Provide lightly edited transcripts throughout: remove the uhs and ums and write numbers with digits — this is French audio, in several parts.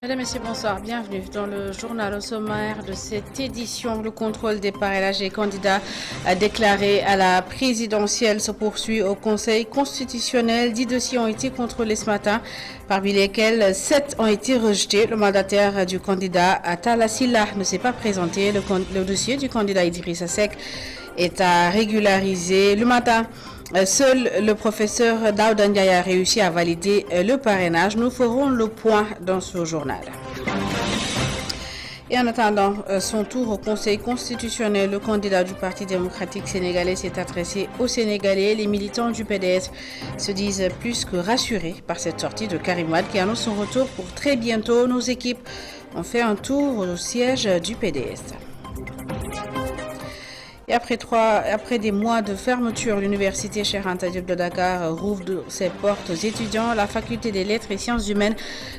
Mesdames, Messieurs, bonsoir. Bienvenue dans le journal au sommaire de cette édition. Le contrôle des parrainages des candidats déclarés à la présidentielle se poursuit au Conseil constitutionnel. 10 dossiers ont été contrôlés ce matin, parmi lesquels 7 ont été rejetés. Le mandataire du candidat Talla Sylla ne s'est pas présenté. Le dossier du candidat Idrissa Seck est à régulariser. Le matin, seul le professeur Daouda Ndiaye a réussi à valider le parrainage. Nous ferons le point dans ce journal. Et en attendant son tour au Conseil constitutionnel, le candidat du Parti démocratique sénégalais s'est adressé aux Sénégalais. Les militants du PDS se disent plus que rassurés par cette sortie de Karim Wade qui annonce son retour pour très bientôt. Nos équipes ont fait un tour au siège du PDS. Et après des mois de fermeture, l'université Cheikh Anta Diop de Dakar rouvre ses portes aux étudiants. La faculté des lettres et sciences humaines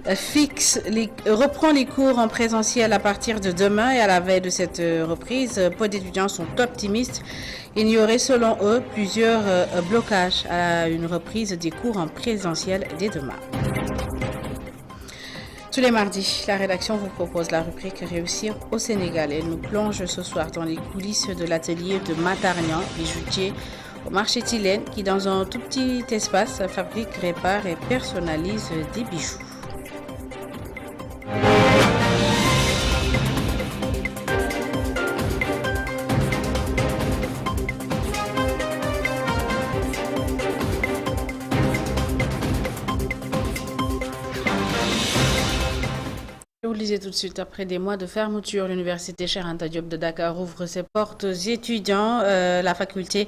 reprend les cours en présentiel à partir de demain. Et à la veille de cette reprise, peu d'étudiants sont optimistes. Il y aurait selon eux plusieurs blocages à une reprise des cours en présentiel dès demain. Tous les mardis, la rédaction vous propose la rubrique Réussir au Sénégal. Elle nous plonge ce soir dans les coulisses de l'atelier de Matarnian, bijoutier au marché Tilène, qui dans un tout petit espace fabrique, répare et personnalise des bijoux. Vous le disiez tout de suite, après des mois de fermeture, l'université Cheikh Anta Diop de Dakar ouvre ses portes aux étudiants. La faculté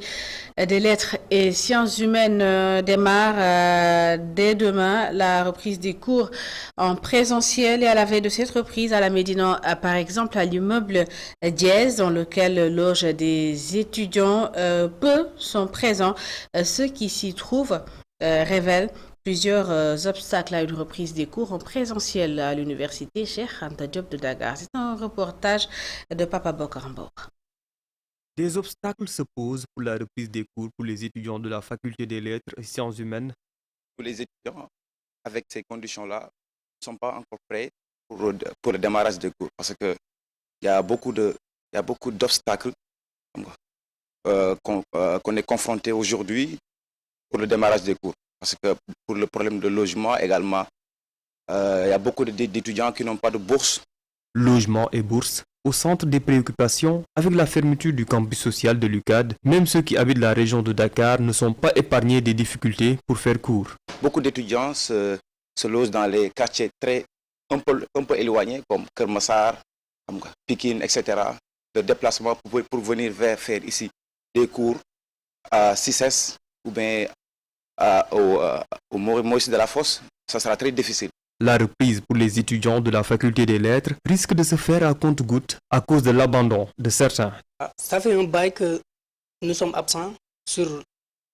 des lettres et sciences humaines démarre dès demain la reprise des cours en présentiel. Et à la veille de cette reprise, à la Médina, par exemple, à l'immeuble Diez, dans lequel logent des étudiants, peu sont présents. Ceux qui s'y trouvent révèlent plusieurs obstacles à une reprise des cours en présentiel à l'université Cheikh Anta Diop de Dakar. C'est un reportage de Papa Bokarambor. Des obstacles se posent pour la reprise des cours pour les étudiants de la faculté des lettres et sciences humaines. Pour les étudiants, avec ces conditions-là, ne sont pas encore prêts pour le démarrage des cours parce qu'il y a beaucoup d'obstacles qu'on est confronté aujourd'hui pour le démarrage des cours. Parce que pour le problème de logement également, il y a beaucoup d'étudiants qui n'ont pas de bourse. Logement et bourse au centre des préoccupations avec la fermeture du campus social de l'UCAD. Même ceux qui habitent la région de Dakar ne sont pas épargnés des difficultés pour faire cours. Beaucoup d'étudiants se logent dans les quartiers un peu éloignés comme Kermassar, Pikine, etc. Le déplacement pour venir faire ici des cours à CICES ou bien au Maurice de la Fosse, ça sera très difficile. La reprise pour les étudiants de la faculté des lettres risque de se faire à compte-gouttes à cause de l'abandon de certains. Ça fait un bail que nous sommes absents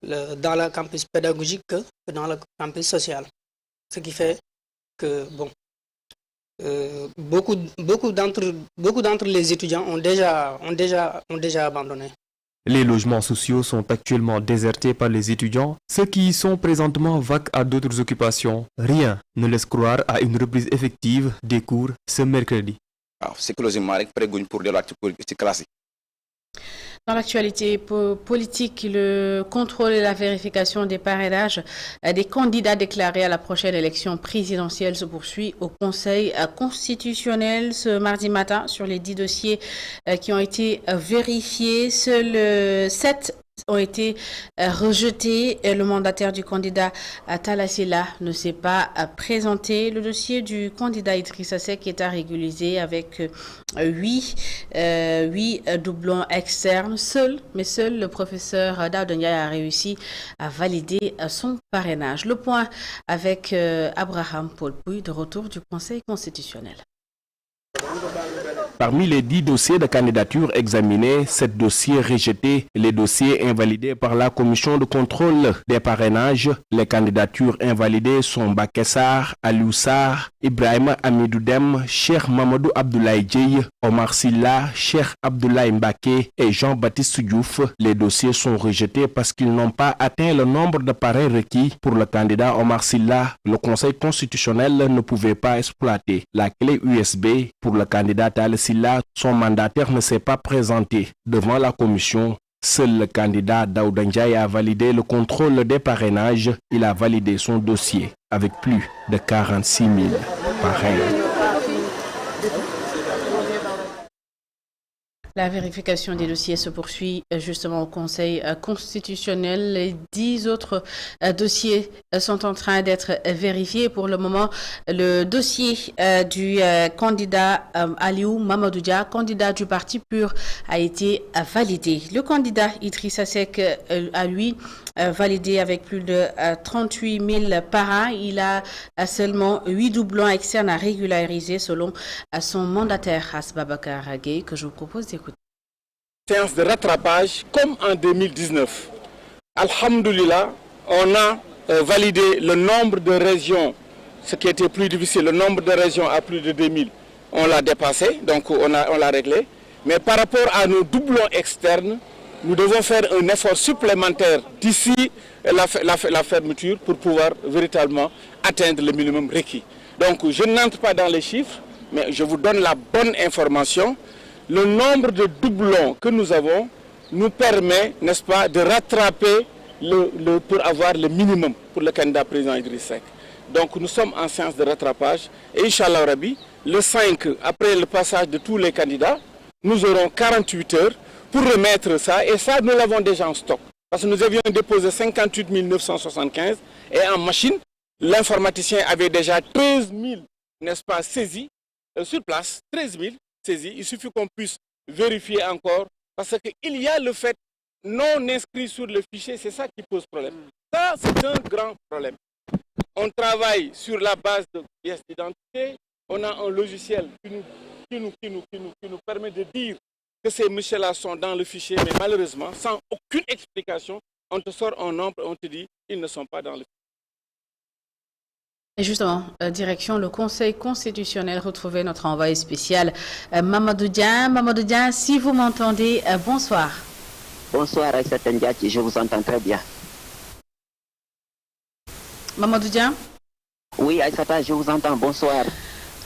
dans le campus pédagogique que dans le campus social. Ce qui fait que beaucoup d'entre les étudiants ont déjà abandonné. Les logements sociaux sont actuellement désertés par les étudiants. Ceux qui y sont présentement vaquent à d'autres occupations. Rien ne laisse croire à une reprise effective des cours ce mercredi. Dans l'actualité politique, le contrôle et la vérification des parrainages des candidats déclarés à la prochaine élection présidentielle se poursuit au Conseil constitutionnel ce mardi matin. Sur les 10 dossiers qui ont été vérifiés, seuls 7 ont été rejetés. Le mandataire du candidat Talla Sylla ne s'est pas présenté. Le dossier du candidat Idrissa Seck est à régulariser avec 8 doublons externes. Seul le professeur Daouda Ndiaye a réussi à valider son parrainage. Le point avec Abraham Paul Pouy de retour du Conseil constitutionnel. Parmi les 10 dossiers de candidature examinés, 7 dossiers rejetés et les dossiers invalidés par la commission de contrôle des parrainages. Les candidatures invalidées sont Bakessar, Aliou Sarr, Ibrahima Amidou Dem, Cheikh Mamadou Abdoulaye Dieye, Omar Silla, Cheikh Abdoulaye Mbaké et Jean-Baptiste Diouf. Les dossiers sont rejetés parce qu'ils n'ont pas atteint le nombre de parrains requis. Pour le candidat Omar Silla, le Conseil constitutionnel ne pouvait pas exploiter la clé USB. Pour le candidat Tall Silla, son mandataire ne s'est pas présenté devant la commission. Seul le candidat Daouda Ndiaye a validé le contrôle des parrainages. Il a validé son dossier avec plus de 46 000 parrains. La vérification des dossiers se poursuit justement au Conseil constitutionnel. Les 10 autres dossiers sont en train d'être vérifiés. Pour le moment, le dossier du candidat Aliou Mamadou Dia, candidat du Parti PUR, a été validé. Le candidat Idrissa Seck a lui validé avec plus de 38 000 parrains. Il a seulement 8 doublons externes à régulariser selon son mandataire Asbabakar Gueye, que je vous propose d'écouter. Séance de rattrapage comme en 2019. Alhamdoulilah, on a validé le nombre de régions, ce qui était plus difficile, le nombre de régions à plus de 2000, on l'a dépassé, donc on l'a réglé. Mais par rapport à nos doublons externes, nous devons faire un effort supplémentaire d'ici la fermeture pour pouvoir véritablement atteindre le minimum requis. Donc je n'entre pas dans les chiffres, mais je vous donne la bonne information. Le nombre de doublons que nous avons nous permet, n'est-ce pas, de rattraper pour avoir le minimum pour le candidat président Idriss Seck. Donc nous sommes en séance de rattrapage et Inch'Allah Rabbi, le 5, après le passage de tous les candidats, nous aurons 48 heures pour remettre ça et ça nous l'avons déjà en stock. Parce que nous avions déposé 58 975 et en machine, l'informaticien avait déjà 13 000, n'est-ce pas, saisis sur place, 13 000. Il suffit qu'on puisse vérifier encore parce qu'il y a le fait non inscrit sur le fichier, c'est ça qui pose problème. Ça, c'est un grand problème. On travaille sur la base de pièces d'identité, on a un logiciel qui nous permet de dire que ces messieurs-là sont dans le fichier, mais malheureusement, sans aucune explication, on te sort un nombre, on te dit ils ne sont pas dans le fichier. Et justement, direction le Conseil constitutionnel, retrouver notre envoyé spécial Mamadou Dia. Mamadou Dia, si vous m'entendez, bonsoir. Bonsoir Aïssata Ndiaye, je vous entends très bien. Mamadou Dia? Oui Aïssata, je vous entends, bonsoir.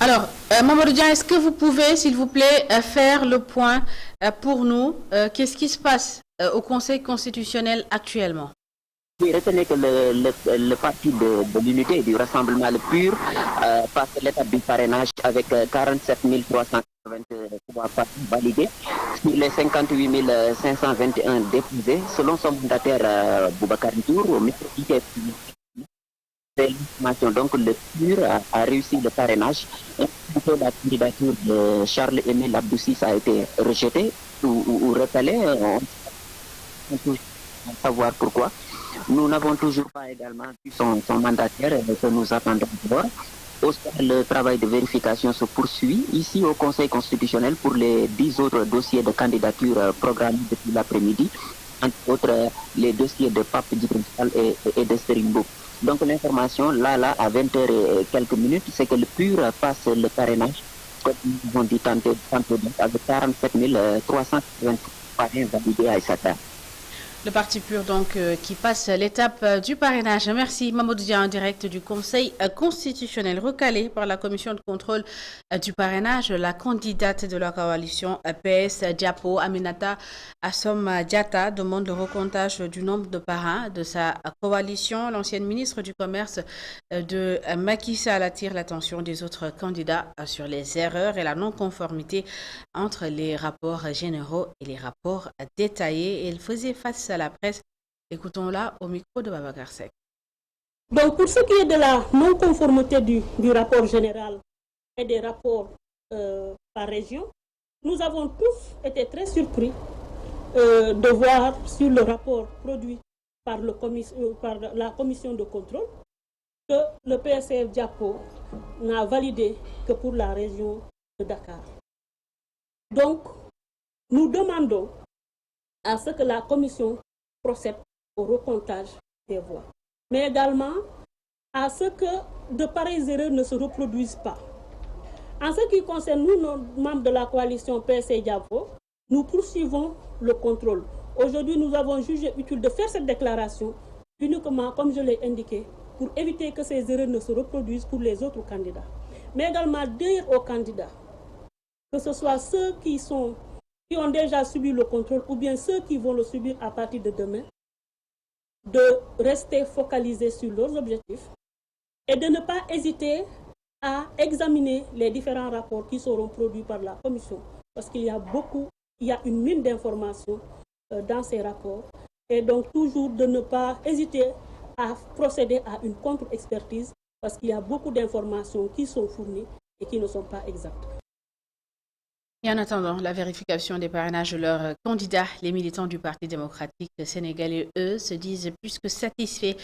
Alors, Mamadou Dia, est-ce que vous pouvez, s'il vous plaît, faire le point pour nous? Qu'est-ce qui se passe au Conseil constitutionnel actuellement? Oui, retenez que le parti de l'unité et du rassemblement le PUR passe l'étape du parrainage avec 47 383 partis validés sur les 58 521 déposés selon son mandataire Boubacar Ndour au mercredi. Donc le PUR a réussi le parrainage. La candidature de Charles-Émile Abdoussis a été rejetée ou repellée. On peut savoir pourquoi. Nous n'avons toujours pas également vu son mandataire que nous attendons voir. Le travail de vérification se poursuit ici au Conseil constitutionnel pour les 10 autres dossiers de candidature programmés depuis l'après-midi, entre autres les dossiers de Pape Djibril Fall et de Serigne. Donc l'information là à 20h et quelques minutes, c'est que le PUR passe le parrainage, comme nous avons dit tantôt avec 47 320 parrains validés à Aïssata. Le Parti PUR, donc, qui passe l'étape du parrainage. Merci, Mamadou Dia, en direct du Conseil constitutionnel. Recalé par la commission de contrôle du parrainage, la candidate de la coalition PS Diapo, Aminata Assom Diatta, demande le recomptage du nombre de parrains de sa coalition. L'ancienne ministre du Commerce de Macky Sall attire l'attention des autres candidats sur les erreurs et la non-conformité entre les rapports généraux et les rapports détaillés. Il faisait face à la presse. Écoutons-la au micro de Babacar Seck. Donc pour ce qui est de la non-conformité du rapport général et des rapports par région, nous avons tous été très surpris de voir sur le rapport produit par la commission de contrôle que le PSF Diapo n'a validé que pour la région de Dakar. Donc, nous demandons à ce que la commission procède au recomptage des voix, mais également à ce que de pareilles erreurs ne se reproduisent pas. En ce qui concerne nous, nos membres de la coalition PSC-Diavo, nous poursuivons le contrôle. Aujourd'hui, nous avons jugé utile de faire cette déclaration uniquement, comme je l'ai indiqué, pour éviter que ces erreurs ne se reproduisent pour les autres candidats. Mais également dire aux candidats, que ce soit ceux qui ont déjà subi le contrôle ou bien ceux qui vont le subir à partir de demain, de rester focalisés sur leurs objectifs et de ne pas hésiter à examiner les différents rapports qui seront produits par la commission. Parce qu'il y a une mine d'informations dans ces rapports. Et donc toujours de ne pas hésiter à procéder à une contre-expertise parce qu'il y a beaucoup d'informations qui sont fournies et qui ne sont pas exactes. Et en attendant la vérification des parrainages de leurs candidats, les militants du Parti démocratique sénégalais, eux, se disent plus que satisfaits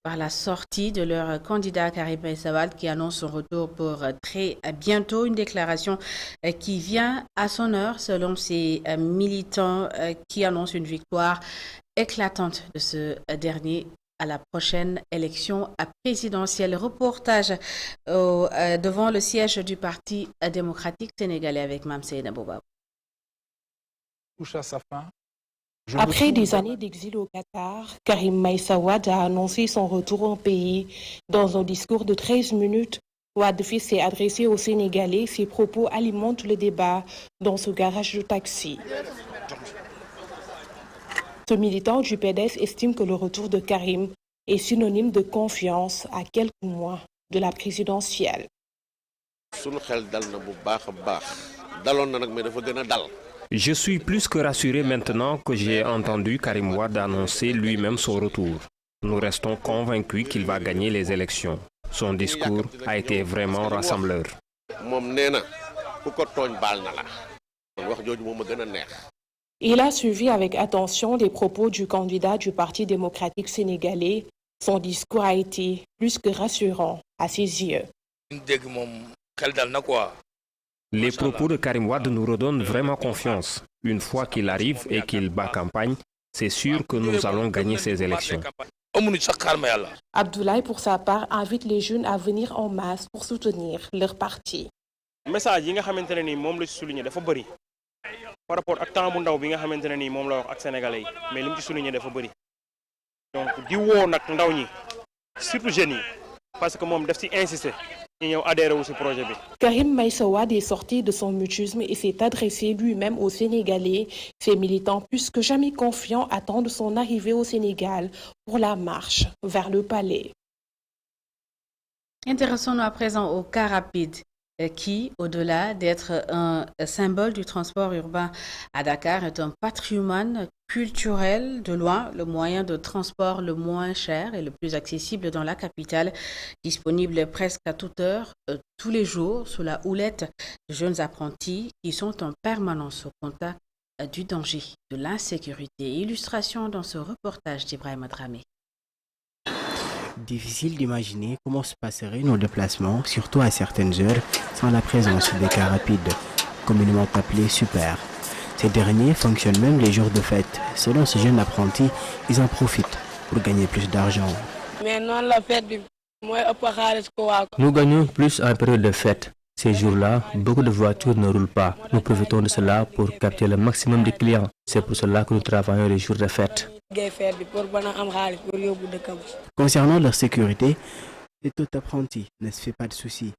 par la sortie de leur candidat Karim Meïssa Wade qui annonce son retour pour très bientôt. Une déclaration qui vient à son heure selon ces militants qui annoncent une victoire éclatante de ce dernier à la prochaine élection présidentielle. Reportage devant le siège du Parti démocratique sénégalais avec Mame Seyna Boba. Touche à sa fin. Après des années d'exil au Qatar, Karim Meïssa Wade a annoncé son retour au pays. Dans un discours de 13 minutes, Wade s'est adressé aux Sénégalais. Ses propos alimentent le débat dans ce garage de taxi. Ce militant du PDS estime que le retour de Karim est synonyme de confiance à quelques mois de la présidentielle. Je suis plus que rassuré maintenant que j'ai entendu Karim Wade annoncer lui-même son retour. Nous restons convaincus qu'il va gagner les élections. Son discours a été vraiment rassembleur. Il a suivi avec attention les propos du candidat du Parti démocratique sénégalais. Son discours a été plus que rassurant à ses yeux. Les propos de Karim Wade nous redonnent vraiment confiance. Une fois qu'il arrive et qu'il bat campagne, c'est sûr que nous allons gagner ces élections. Abdoulaye, pour sa part, invite les jeunes à venir en masse pour soutenir leur parti. Le message yi nga xamantene ni mom la ci souligner dafa bari par rapport ak temps bu ndaw bi nga xamantene ni mom la wax ak sénégalais mais lim ci souligner dafa bari donc di wo nak ndaw ñi surtout jeunes yi parce que mom daf ci insister ñi ñew adhérer wu ci projet bi. Karim Meïssa Wade est sorti de son mutisme et s'est adressé lui-même aux Sénégalais. Ses militants plus que jamais confiants attendent son arrivée au Sénégal pour la marche vers le palais. Intéressons-nous à présent au car rapide qui, au-delà d'être un symbole du transport urbain à Dakar, est un patrimoine culturel de loin, le moyen de transport le moins cher et le plus accessible dans la capitale, disponible presque à toute heure, tous les jours, sous la houlette de jeunes apprentis qui sont en permanence au contact du danger, de l'insécurité. Illustration dans ce reportage d'Ibrahim Dramé. Difficile d'imaginer comment se passeraient nos déplacements, surtout à certaines heures, sans la présence des cars rapides, communément appelés super. Ces derniers fonctionnent même les jours de fête. Selon ces jeunes apprentis, ils en profitent pour gagner plus d'argent. Nous gagnons plus en période de fête. Ces jours-là, beaucoup de voitures ne roulent pas. Nous profitons de cela pour capter le maximum de clients. C'est pour cela que nous travaillons les jours de fête. Concernant leur sécurité, le tout apprenti ne se fait pas de soucis.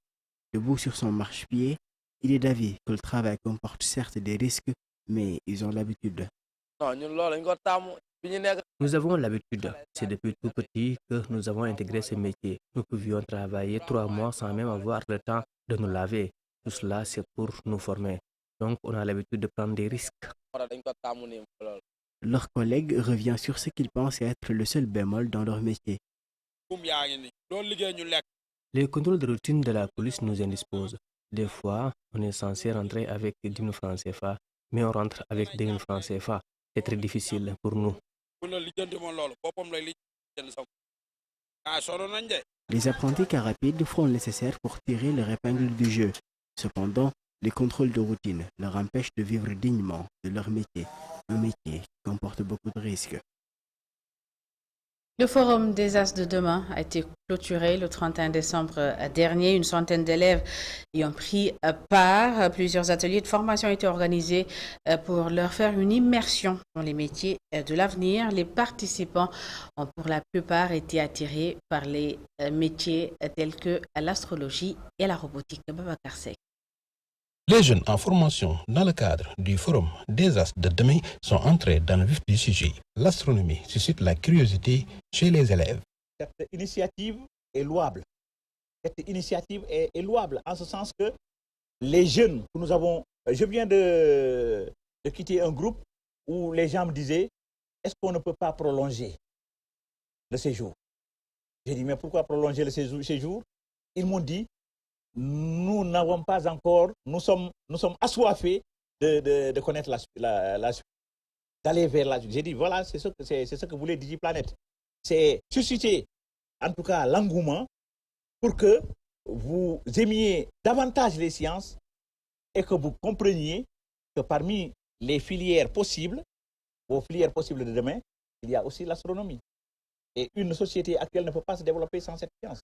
Debout sur son marchepied, il est d'avis que le travail comporte certes des risques, mais ils ont l'habitude. Nous avons l'habitude. C'est depuis tout petit que nous avons intégré ce métier. Nous pouvions travailler 3 mois sans même avoir le temps de nous laver. Tout cela, c'est pour nous former. Donc, on a l'habitude de prendre des risques. Leur collègue revient sur ce qu'ils pensent être le seul bémol dans leur métier. Les contrôles de routine de la police nous indisposent. Des fois, on est censé rentrer avec 10 000 francs CFA, mais on rentre avec 2 000 francs CFA. C'est très difficile pour nous. Les apprentis car rapides font le nécessaire pour tirer leur épingle du jeu. Cependant, Les contrôles de routine leur empêchent de vivre dignement de leur métier, un métier qui comporte beaucoup de risques. Le forum des As de demain a été clôturé le 31 décembre dernier. Une centaine d'élèves y ont pris part. Plusieurs ateliers de formation ont été organisés pour leur faire une immersion dans les métiers de l'avenir. Les participants ont pour la plupart été attirés par les métiers tels que l'astrologie et la robotique. Babacar Seck. Les jeunes en formation dans le cadre du Forum des As de demain sont entrés dans le vif du sujet. L'astronomie suscite la curiosité chez les élèves. Cette initiative est louable. Cette initiative est louable en ce sens que les jeunes que nous avons... Je viens de quitter un groupe où les gens me disaient « Est-ce qu'on ne peut pas prolonger le séjour ?» J'ai dit « Mais pourquoi prolonger le séjour ?» Ils m'ont dit nous n'avons pas encore, nous sommes assoiffés de connaître la suite, d'aller vers la suite. J'ai dit, voilà, c'est ce que voulait DigiPlanet. C'est susciter, en tout cas, l'engouement pour que vous aimiez davantage les sciences et que vous compreniez que parmi les filières possibles, vos filières possibles de demain, il y a aussi l'astronomie. Et une société actuelle ne peut pas se développer sans cette science.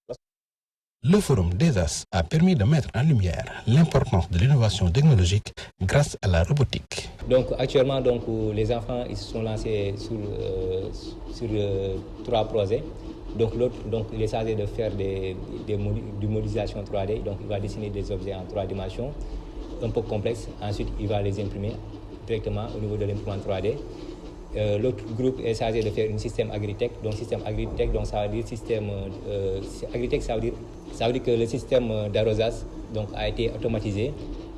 Le Forum des As a permis de mettre en lumière l'importance de l'innovation technologique grâce à la robotique. Donc actuellement, les enfants ils se sont lancés sur 3 projets. Donc l'autre, il est chargé de faire du modélisation 3D. Donc il va dessiner des objets en 3 dimensions, un peu complexes. Ensuite, il va les imprimer directement au niveau de l'imprimante 3D. L'autre groupe est chargé de faire un système agritech. Donc système agritech, ça veut dire système agritech, ça veut dire que le système d'arrosage a été automatisé.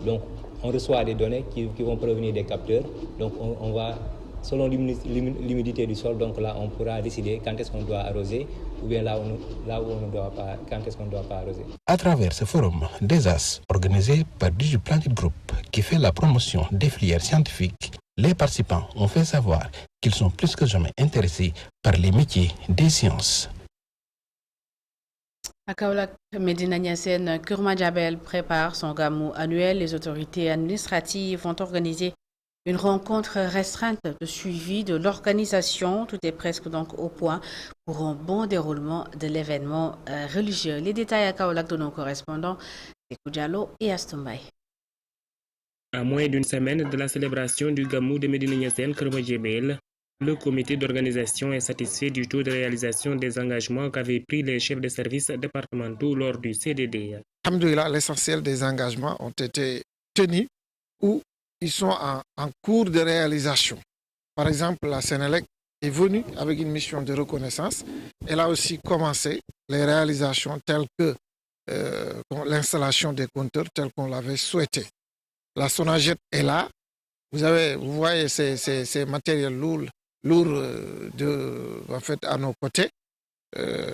Donc on reçoit des données qui vont provenir des capteurs. Donc on va, selon l'humidité du sol, donc là on pourra décider quand est-ce qu'on doit arroser ou bien là où on ne doit pas, quand est-ce qu'on ne doit pas arroser. À travers ce forum des As organisé par DigiPlanet Group qui fait la promotion des filières scientifiques, les participants ont fait savoir qu'ils sont plus que jamais intéressés par les métiers des sciences. À Kaolack, Medina Niassène, Keur Madiabel prépare son gamou annuel. Les autorités administratives vont organiser une rencontre restreinte de suivi de l'organisation. Tout est presque donc au point pour un bon déroulement de l'événement religieux. Les détails à Kaolack de nos correspondants, Sekou Diallo et Astombaye. À moins d'une semaine de la célébration du Gamou de Medina Niassène Keur Madiabel, le comité d'organisation est satisfait du taux de réalisation des engagements qu'avaient pris les chefs de services départementaux lors du CDD. Alhamdoulilah, l'essentiel des engagements ont été tenus ou ils sont en cours de réalisation. Par exemple, la Sénélec est venue avec une mission de reconnaissance. Elle a aussi commencé les réalisations telles que l'installation des compteurs tels qu'on l'avait souhaité. La Sonaged est là. Vous voyez ces matériels lourds à nos côtés.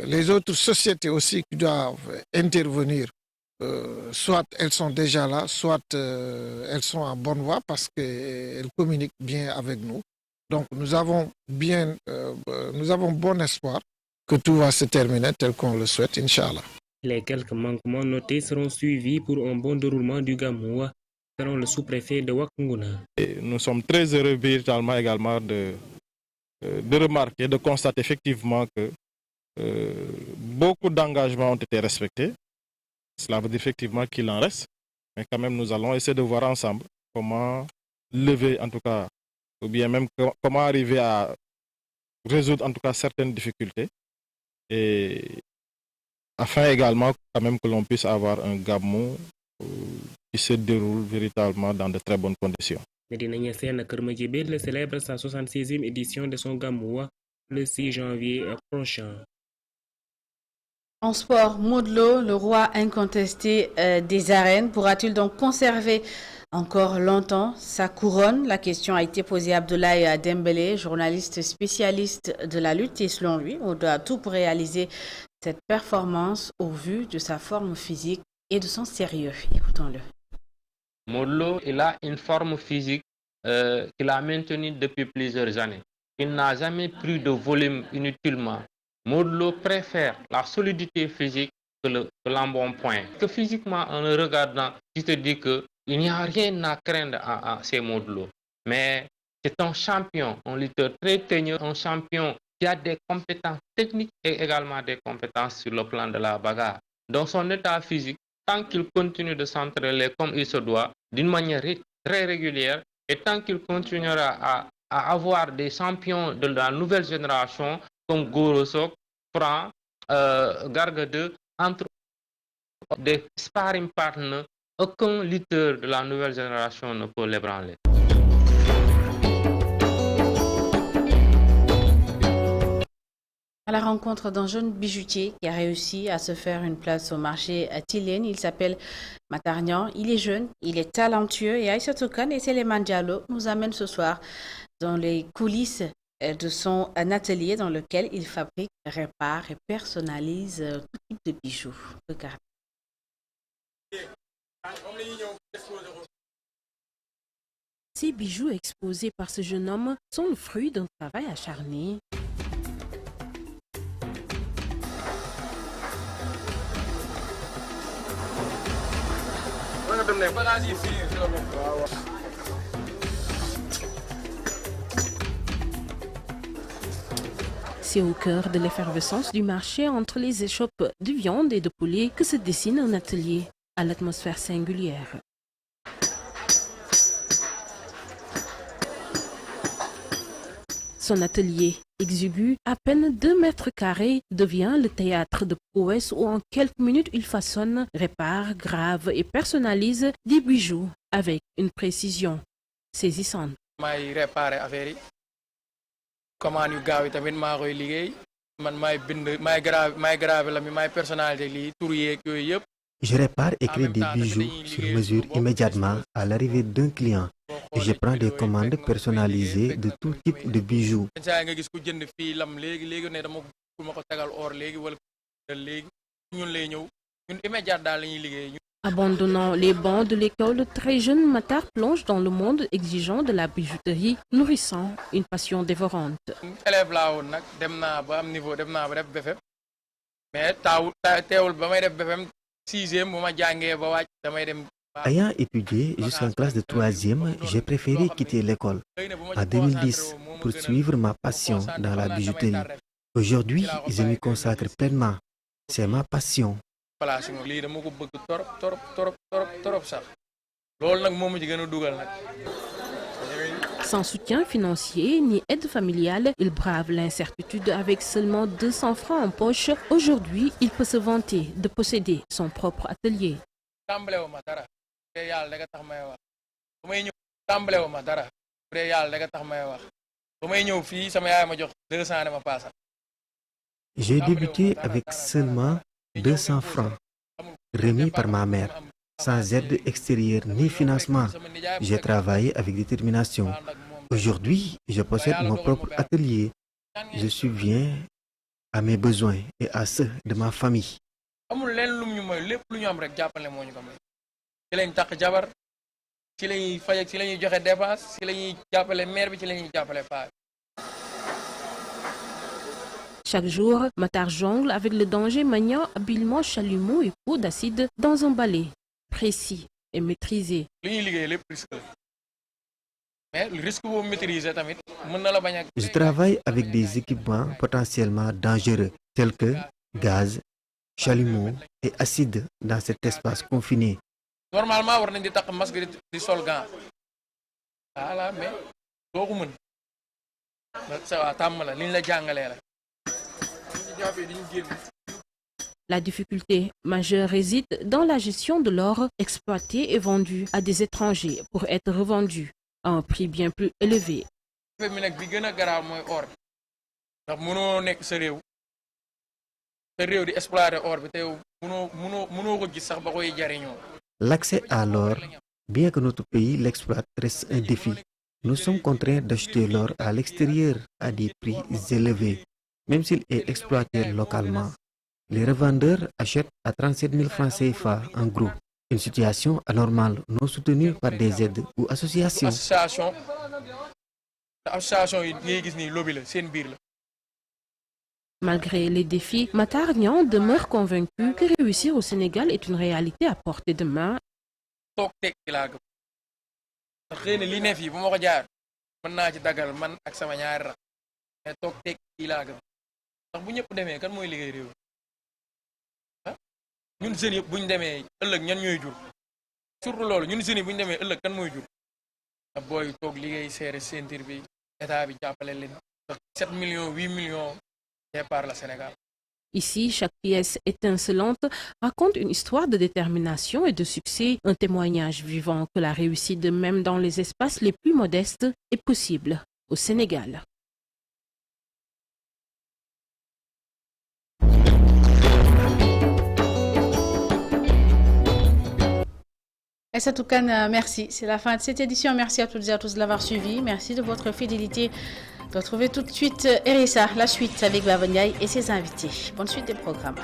Les autres sociétés aussi qui doivent intervenir, soit elles sont déjà là, soit elles sont en bonne voie parce qu'elles communiquent bien avec nous. Donc nous avons bon espoir que tout va se terminer tel qu'on le souhaite, Inch'Allah. Les quelques manquements notés seront suivis pour un bon déroulement du Gamou, selon le sous-préfet de Wakunguna. Nous sommes très heureux véritablement également de remarquer, de constater effectivement que beaucoup d'engagements ont été respectés. Cela veut dire effectivement qu'il en reste, mais quand même nous allons essayer de voir ensemble comment lever en tout cas, ou bien même comment arriver à résoudre en tout cas certaines difficultés, et afin également quand même que l'on puisse avoir un Gamou qui se déroule véritablement dans de très bonnes conditions. Medina Niassène Keur Madiabel célèbre sa 66e édition de son Gamou le 6 janvier prochain. En sport, Modou Lo, le roi incontesté des arènes, pourra-t-il donc conserver encore longtemps sa couronne? La question a été posée à Abdoulaye Dembélé, journaliste spécialiste de la lutte, et selon lui, on doit tout pour réaliser cette performance au vu de sa forme physique et de son sérieux. Écoutons-le. Modou Lo, il a une forme physique qu'il a maintenue depuis plusieurs années. Il n'a jamais pris de volume inutilement. Modou Lo préfère la solidité physique que l'embonpoint. Que physiquement, en le regardant, tu te dis que Il n'y a rien à craindre à ces mots-là. Mais c'est un champion, un lutteur très teigneux, un champion qui a des compétences techniques et également des compétences sur le plan de la bagarre. Dans son état physique, tant qu'il continue de s'entraîner comme il se doit, d'une manière très régulière, et tant qu'il continuera à avoir des champions de la nouvelle génération comme Goro Sock, Franc, Garga 2, entre des sparring partners, aucun lutteur de la nouvelle génération ne peut l'ébranler. À la rencontre d'un jeune bijoutier qui a réussi à se faire une place au marché à Tilène. Il s'appelle Matar Niang. Il est jeune, il est talentueux et Aïssatou Kane et Souleymane Diallo nous amènent ce soir dans les coulisses de son atelier dans lequel il fabrique, répare et personnalise tout type de bijoux. Regardez. Ces bijoux exposés par ce jeune homme sont le fruit d'un travail acharné. C'est au cœur de l'effervescence du marché entre les échoppes de viande et de poulet que se dessine un atelier à l'atmosphère singulière. Son atelier exigu, à peine 2 mètres carrés, devient le théâtre de prouesse où en quelques minutes il façonne, répare, grave et personnalise des bijoux avec une précision saisissante. Maay réparer affaire yi commande yu gaaw yi tamit maa koy liggéey man maay bind maay grave la mi maay personnalité lii tur yeeg yooyu yëpp. Je répare et crée des bijoux sur mesure immédiatement à l'arrivée d'un client et je prends des commandes personnalisées de tout type de bijoux. Saa nga gis ku jënd fii lam léegi ne dama ku ma ko tegal or léegi wala léegi ñun lay ñëw ñun immédiat daal la ñuy liggéey. Abandonnant les bancs de l'école, le très jeune Matar plonge dans le monde exigeant de la bijouterie, nourrissant une passion dévorante. Élève laa woon nag dem naa ba am niveau dem naa ba def BFEM mais teewul ba may def BFEM 6e bu ma jàngee ba wàcc damay dem. Ayant étudié jusqu'en classe de 3e, j'ai préféré quitter l'école en 2010 pour suivre ma passion dans la bijouterie. Aujourd'hui, je m'y consacre pleinement. C'est ma passion. Sans soutien financier ni aide familiale, il brave l'incertitude avec seulement 200 francs en poche. Aujourd'hui, il peut se vanter de posséder son propre atelier. J'ai débuté avec seulement 200 francs remis par ma mère, sans aide extérieure ni financement. J'ai travaillé avec détermination. Aujourd'hui, je possède mon propre atelier. Je subviens à mes besoins et à ceux de ma famille. Chaque jour, Matar jongle avec le danger maniant habilement chalumeau et pot d'acide dans un balai précis et maîtrisé. Je travaille avec des équipements potentiellement dangereux tels que gaz, chalumeau et acide dans cet espace confiné. Normalement, war nañ di takk masque di sol gant voilà mais doo ko mën ça va tàmm la liñ la jàngalee la. La difficulté majeure réside dans la gestion de l'or exploité et vendu à des étrangers pour être revendu à un prix bien plus élevé. Bi gën a garaaw mooy or ndax mënoo nekk sa réew di exploiter or bi te yow mënoo ko gis sax ba koy jariñoo. L'accès à l'or, bien que notre pays l'exploite, reste un défi. Nous sommes contraints d'acheter l'or à l'extérieur à des prix élevés. Même s'il est exploité localement, les revendeurs achètent à 37 000 francs CFA en gros. Une situation anormale non soutenue par des aides ou associations. Malgré les défis, Matar Niang demeure convaincu que réussir au Sénégal est une réalité à portée de main. toog tekki laa gëm ndax xëy na li ne fii bu ma ko jaar mën naa ci dagal man ak sama ñaari rak mais toog tekki laa gëm ndax bu ñëpp demee kan mooy liggéey réew ah ñun jeunes yëpp bu ñu demee ëllëg ñan ñooy jur surtout loolu ñun jeunes yi bu ñu demee ëllëg kan mooy jur ndax booy toog liggéey seere ceinture bi état bi jàppale leen ndax 7 millions 8 millions départ la Sénégal. Ici, chaque pièce étincelante raconte une histoire de détermination et de succès, un témoignage vivant que la réussite, même dans les espaces les plus modestes, est possible au Sénégal. Aïssatou Kane, merci. C'est la fin de cette édition. Merci à toutes et à tous de l'avoir suivi. Merci de votre fidélité. Retrouvez tout de suite RSA, la suite avec Baba Ndiaye et ses invités. Bonne suite des programmes.